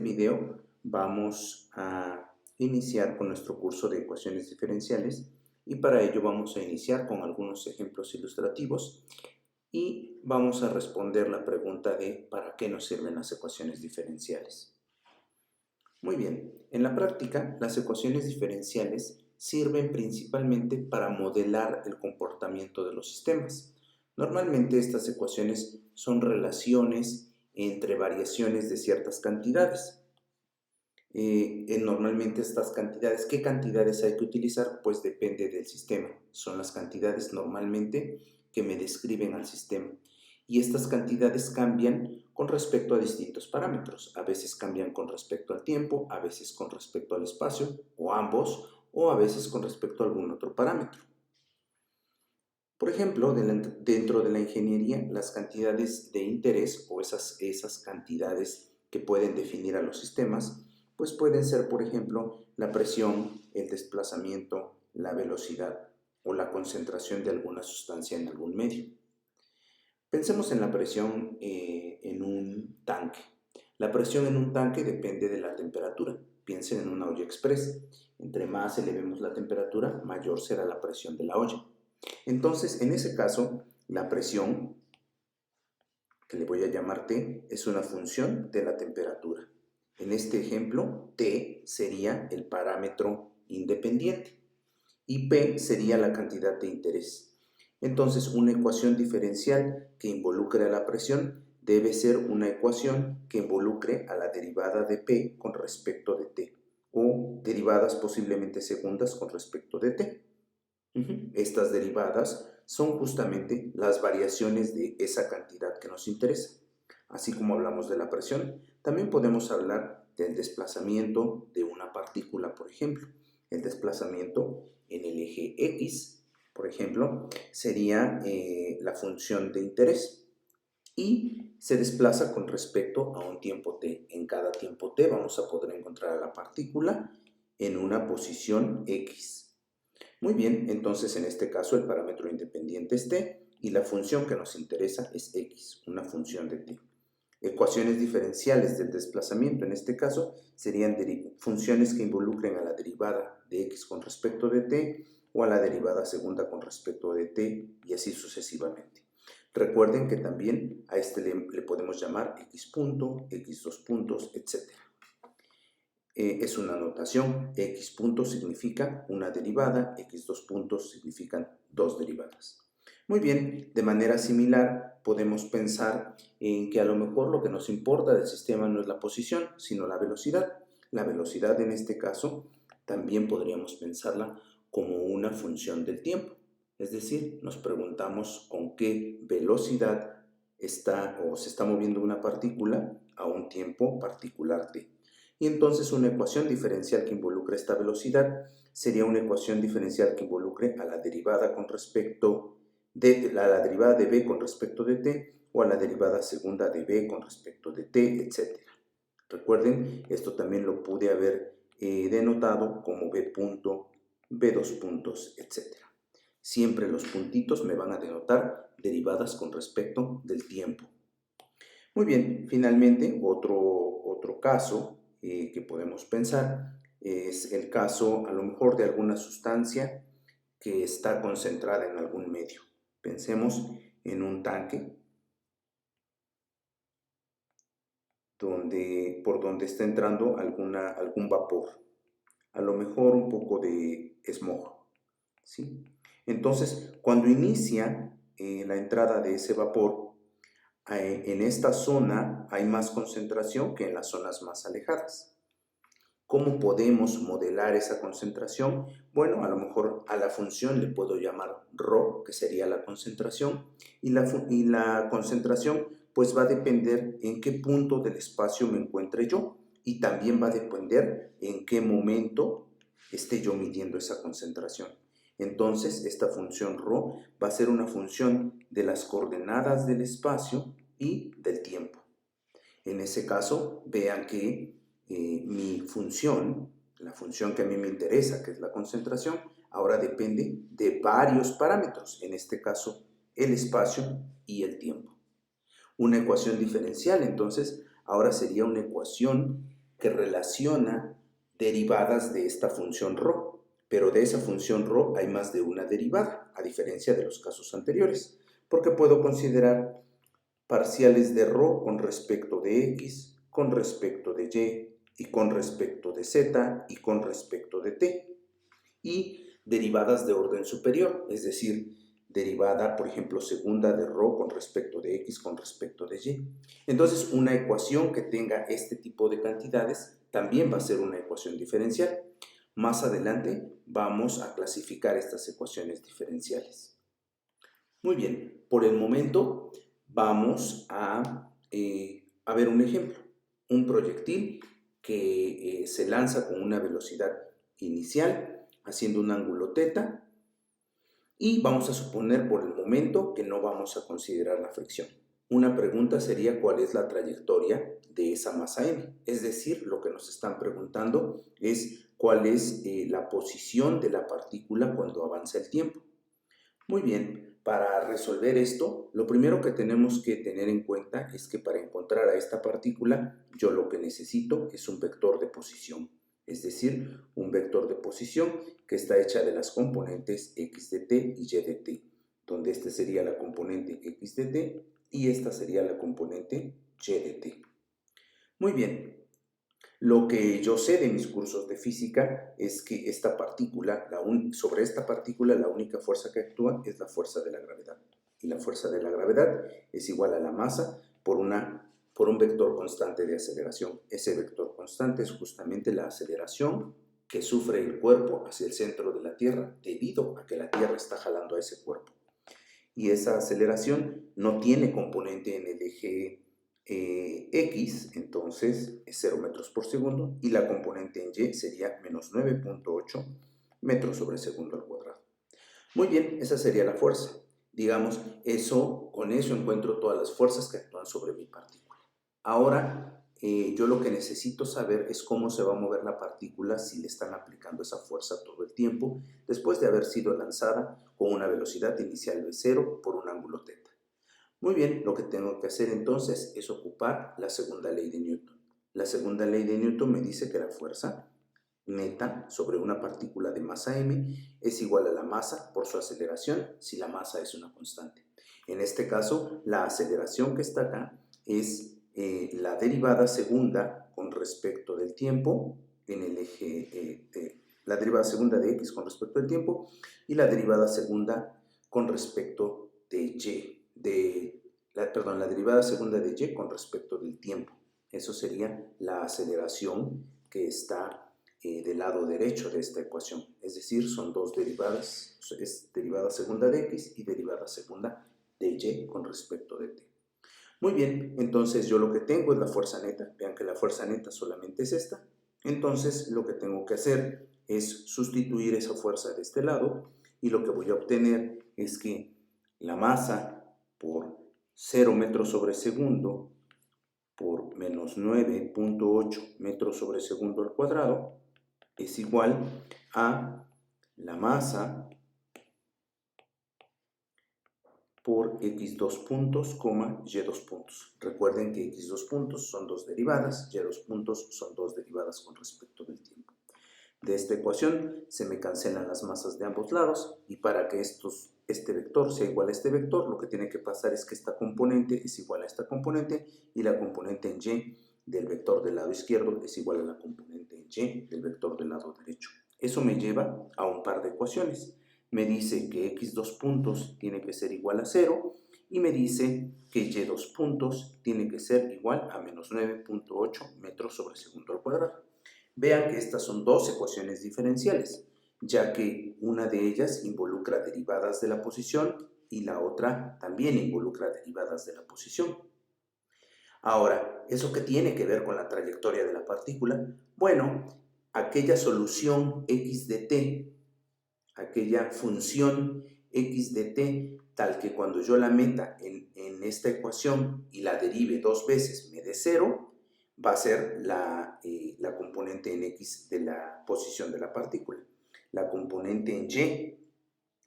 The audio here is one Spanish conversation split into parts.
Video vamos a iniciar con nuestro curso de ecuaciones diferenciales y para ello vamos a iniciar con algunos ejemplos ilustrativos y vamos a responder la pregunta de ¿para qué nos sirven las ecuaciones diferenciales? Muy bien, en la práctica las ecuaciones diferenciales sirven principalmente para modelar el comportamiento de los sistemas. Normalmente estas ecuaciones son relaciones entre variaciones de ciertas cantidades. Normalmente estas cantidades, ¿qué cantidades hay que utilizar? Pues depende del sistema. Son las cantidades normalmente que me describen al sistema. Y estas cantidades cambian con respecto a distintos parámetros. A veces cambian con respecto al tiempo, a veces con respecto al espacio, o ambos, o a veces con respecto a algún otro parámetro. Por ejemplo, dentro de la ingeniería, las cantidades de interés o esas cantidades que pueden definir a los sistemas, pues pueden ser, por ejemplo, la presión, el desplazamiento, la velocidad o la concentración de alguna sustancia en algún medio. Pensemos en la presión en un tanque. La presión en un tanque depende de la temperatura. Piensen en una olla express. Entre más elevemos la temperatura, mayor será la presión de la olla. Entonces, en ese caso, la presión, que le voy a llamar T, es una función de la temperatura. En este ejemplo, T sería el parámetro independiente y P sería la cantidad de interés. Entonces, una ecuación diferencial que involucre a la presión debe ser una ecuación que involucre a la derivada de P con respecto de T o derivadas posiblemente segundas con respecto de T. Estas derivadas son justamente las variaciones de esa cantidad que nos interesa. Así como hablamos de la presión, también podemos hablar del desplazamiento de una partícula, por ejemplo. El desplazamiento en el eje X, por ejemplo, sería la función de interés y se desplaza con respecto a un tiempo t. En cada tiempo t vamos a poder encontrar a la partícula en una posición X. Muy bien, entonces en este caso el parámetro independiente es t y la función que nos interesa es x, una función de t. Ecuaciones diferenciales del desplazamiento en este caso serían funciones que involucren a la derivada de x con respecto de t o a la derivada segunda con respecto de t y así sucesivamente. Recuerden que también a este le podemos llamar x punto, x2 puntos, etc. Es una notación, x punto significa una derivada, x2 puntos significan dos derivadas. Muy bien, de manera similar podemos pensar en que a lo mejor lo que nos importa del sistema no es la posición, sino la velocidad. La velocidad en este caso también podríamos pensarla como una función del tiempo. Es decir, nos preguntamos con qué velocidad está o se está moviendo una partícula a un tiempo particular t. Y entonces una ecuación diferencial que involucre esta velocidad sería una ecuación diferencial que involucre a la derivada con respecto de la derivada de b con respecto de t o a la derivada segunda de b con respecto de t, etc. Recuerden, esto también lo pude haber denotado como b punto, b2 puntos, etc. Siempre los puntitos me van a denotar derivadas con respecto del tiempo. Muy bien, finalmente otro caso que podemos pensar es el caso a lo mejor de alguna sustancia que está concentrada en algún medio. Pensemos en un tanque por donde está entrando algún vapor, a lo mejor un poco de smog, ¿sí? Entonces, cuando inicia la entrada de ese vapor, en esta zona hay más concentración que en las zonas más alejadas. ¿Cómo podemos modelar esa concentración? Bueno, a lo mejor a la función le puedo llamar ρ, que sería la concentración, y la concentración pues va a depender en qué punto del espacio me encuentre yo, y también va a depender en qué momento esté yo midiendo esa concentración. Entonces, esta función ρ va a ser una función de las coordenadas del espacio y del tiempo. En ese caso, vean que mi función, la función que a mí me interesa, que es la concentración, ahora depende de varios parámetros, en este caso el espacio y el tiempo. Una ecuación diferencial, entonces, ahora sería una ecuación que relaciona derivadas de esta función ρ, pero de esa función ρ hay más de una derivada, a diferencia de los casos anteriores, porque puedo considerar parciales de ρ con respecto de x, con respecto de y con respecto de z y con respecto de t, y derivadas de orden superior, es decir, derivada, por ejemplo, segunda de ρ con respecto de x con respecto de y. Entonces, una ecuación que tenga este tipo de cantidades también va a ser una ecuación diferencial. Más adelante vamos a clasificar estas ecuaciones diferenciales. Muy bien, por el momento vamos a ver un ejemplo. Un proyectil que se lanza con una velocidad inicial, haciendo un ángulo θ, y vamos a suponer por el momento que no vamos a considerar la fricción. Una pregunta sería cuál es la trayectoria de esa masa m, es decir, lo que nos están preguntando es cuál es la posición de la partícula cuando avanza el tiempo. Muy bien, para resolver esto, lo primero que tenemos que tener en cuenta es que para encontrar a esta partícula, yo lo que necesito es un vector de posición, es decir, un vector de posición que está hecha de las componentes x de t y y de t, donde esta sería la componente x de t y esta sería la componente y de t. Muy bien. Lo que yo sé de mis cursos de física es que esta partícula, sobre esta partícula, la única fuerza que actúa es la fuerza de la gravedad. Y la fuerza de la gravedad es igual a la masa por un vector constante de aceleración. Ese vector constante es justamente la aceleración que sufre el cuerpo hacia el centro de la Tierra debido a que la Tierra está jalando a ese cuerpo. Y esa aceleración no tiene componente en el eje x, entonces es 0 metros por segundo, y la componente en y sería menos 9.8 metros sobre segundo al cuadrado. Muy bien, esa sería la fuerza. Digamos, con eso encuentro todas las fuerzas que actúan sobre mi partícula. Ahora, yo lo que necesito saber es cómo se va a mover la partícula si le están aplicando esa fuerza todo el tiempo, después de haber sido lanzada con una velocidad inicial de 0 por un ángulo θ. Muy bien, lo que tengo que hacer entonces es ocupar la segunda ley de Newton. La segunda ley de Newton me dice que la fuerza neta sobre una partícula de masa m es igual a la masa por su aceleración si la masa es una constante. En este caso, la aceleración que está acá es la derivada segunda con respecto del tiempo en el eje, la derivada segunda de x con respecto al tiempo y la derivada segunda con respecto de la derivada segunda de y con respecto del tiempo. Eso sería la aceleración que está del lado derecho de esta ecuación. Es decir, son dos derivadas, es derivada segunda de x y derivada segunda de y con respecto de t. Muy bien, entonces yo lo que tengo es la fuerza neta. Vean que la fuerza neta solamente es esta. Entonces lo que tengo que hacer es sustituir esa fuerza de este lado y lo que voy a obtener es que la masa por 0 metros sobre segundo por menos 9.8 metros sobre segundo al cuadrado es igual a la masa por x2 puntos, y2 puntos. Recuerden que x2 puntos son dos derivadas, y2 puntos son dos derivadas con respecto del tiempo. De esta ecuación se me cancelan las masas de ambos lados y para que este vector sea igual a este vector, lo que tiene que pasar es que esta componente es igual a esta componente y la componente en y del vector del lado izquierdo es igual a la componente en y del vector del lado derecho. Eso me lleva a un par de ecuaciones. Me dice que x2 puntos tiene que ser igual a 0 y me dice que y2 puntos tiene que ser igual a menos 9.8 metros sobre segundo al cuadrado. Vean que estas son dos ecuaciones diferenciales, ya que una de ellas involucra derivadas de la posición y la otra también involucra derivadas de la posición. Ahora, ¿eso qué tiene que ver con la trayectoria de la partícula? Bueno, aquella solución x de t, aquella función x de t, tal que cuando yo la meta en esta ecuación y la derive dos veces me dé 0, va a ser la componente en x de la posición de la partícula. La componente en y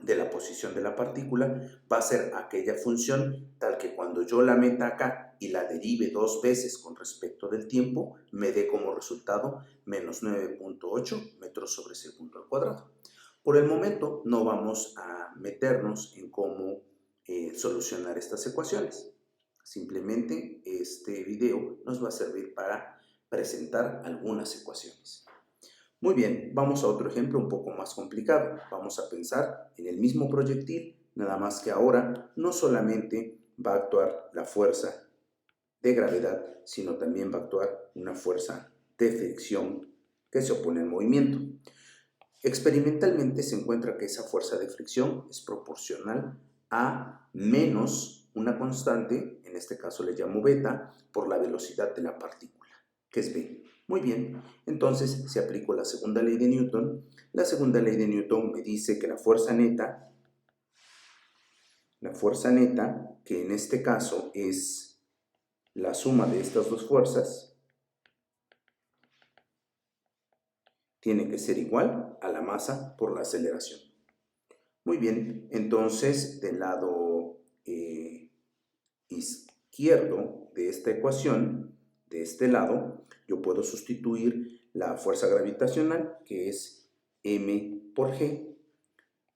de la posición de la partícula va a ser aquella función tal que cuando yo la meta acá y la derive 2 veces con respecto del tiempo, me dé como resultado menos 9.8 metros sobre segundo al cuadrado. Por el momento no vamos a meternos en cómo solucionar estas ecuaciones. Simplemente este video nos va a servir para presentar algunas ecuaciones. Muy bien, vamos a otro ejemplo un poco más complicado. Vamos a pensar en el mismo proyectil, nada más que ahora no solamente va a actuar la fuerza de gravedad, sino también va a actuar una fuerza de fricción que se opone al movimiento. Experimentalmente se encuentra que esa fuerza de fricción es proporcional a menos una constante, en este caso le llamo beta, por la velocidad de la partícula, que es b. Muy bien, entonces si aplico la segunda ley de Newton, la segunda ley de Newton me dice que la fuerza neta, que en este caso es la suma de estas dos fuerzas, tiene que ser igual a la masa por la aceleración. Muy bien, entonces del lado izquierdo de esta ecuación, de este lado, yo puedo sustituir la fuerza gravitacional, que es m por g,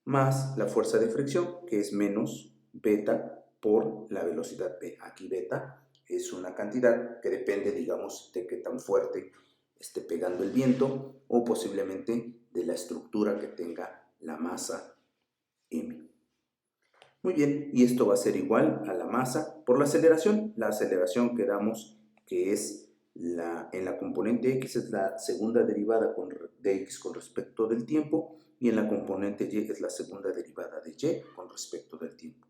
más la fuerza de fricción, que es menos beta por la velocidad v. Aquí beta es una cantidad que depende, digamos, de qué tan fuerte esté pegando el viento o posiblemente de la estructura que tenga la masa m. Muy bien, y esto va a ser igual a la masa por la aceleración. La aceleración quedamos que es en la componente x es la segunda derivada de x con respecto del tiempo y en la componente y es la segunda derivada de y con respecto del tiempo.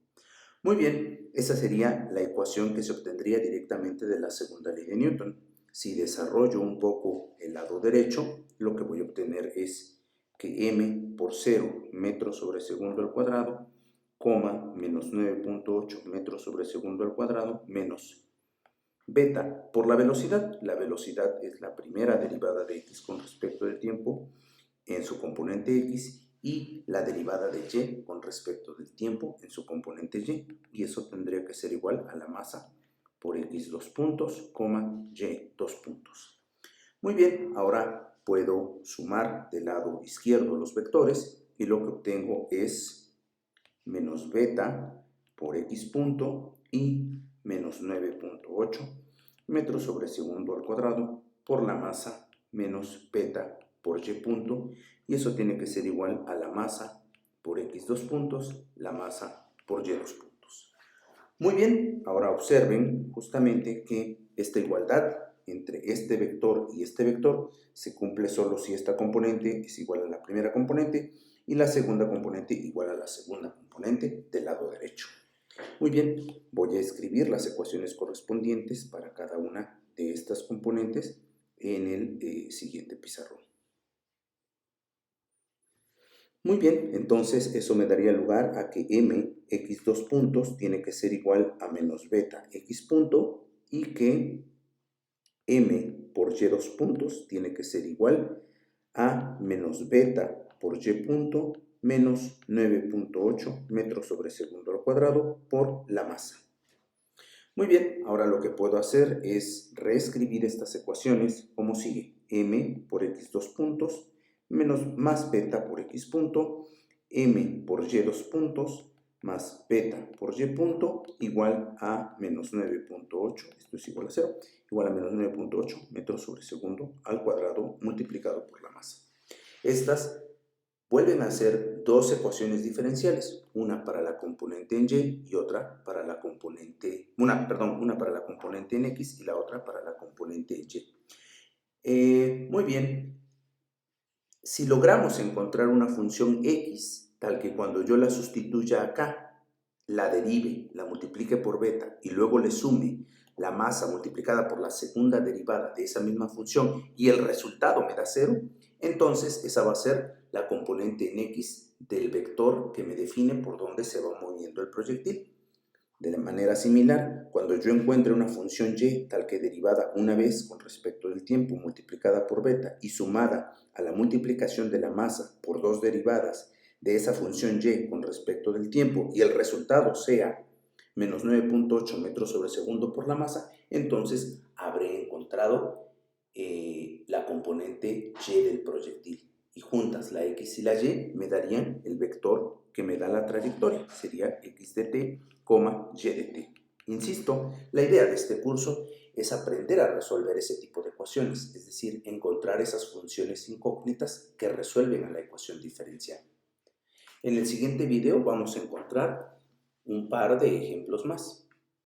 Muy bien, esa sería la ecuación que se obtendría directamente de la segunda ley de Newton. Si desarrollo un poco el lado derecho, lo que voy a obtener es que m por 0 metros sobre segundo al cuadrado, menos 9.8 metros sobre segundo al cuadrado, menos beta por la velocidad. La velocidad es la primera derivada de x con respecto del tiempo en su componente x y la derivada de y con respecto del tiempo en su componente y. Y eso tendría que ser igual a la masa por x 2 puntos, y 2 puntos. Muy bien, ahora puedo sumar del lado izquierdo los vectores y lo que obtengo es menos beta por x punto y menos 9.8 metros sobre segundo al cuadrado por la masa menos beta por y punto, y eso tiene que ser igual a la masa por x 2 puntos, la masa por y 2 puntos. Muy bien, ahora observen justamente que esta igualdad entre este vector y este vector se cumple solo si esta componente es igual a la primera componente y la segunda componente igual a la segunda componente del lado derecho. Muy bien, voy a escribir las ecuaciones correspondientes para cada una de estas componentes en el siguiente pizarrón. Muy bien, entonces eso me daría lugar a que m, x 2 puntos, tiene que ser igual a menos beta x punto y que m por y 2 puntos tiene que ser igual a menos beta por y punto menos 9.8 metros sobre segundo al cuadrado por la masa. Muy bien, ahora lo que puedo hacer es reescribir estas ecuaciones como sigue. M por x 2 puntos menos más beta por x punto, m por y 2 puntos más beta por y punto igual a menos 9.8, esto es igual a 0, igual a menos 9.8 metros sobre segundo al cuadrado multiplicado por la masa. Estas vuelven a ser dos ecuaciones diferenciales, una para la componente en y y otra para la componente, una para la componente en x y la otra para la componente en y. Muy bien, si logramos encontrar una función x tal que cuando yo la sustituya acá, la derive, la multiplique por beta y luego le sume la masa multiplicada por la segunda derivada de esa misma función y el resultado me da 0, entonces esa va a ser la componente en x del vector que me define por dónde se va moviendo el proyectil. De la manera similar, cuando yo encuentre una función y tal que derivada una vez con respecto del tiempo multiplicada por beta y sumada a la multiplicación de la masa por dos derivadas de esa función y con respecto del tiempo y el resultado sea menos 9.8 metros sobre segundo por la masa, entonces habré encontrado la componente y del proyectil. Y juntas la x y la y me darían el vector que me da la trayectoria. Sería x de t, y de t. Insisto, la idea de este curso es aprender a resolver ese tipo de ecuaciones, es decir, encontrar esas funciones incógnitas que resuelven a la ecuación diferencial. En el siguiente video vamos a encontrar un par de ejemplos más.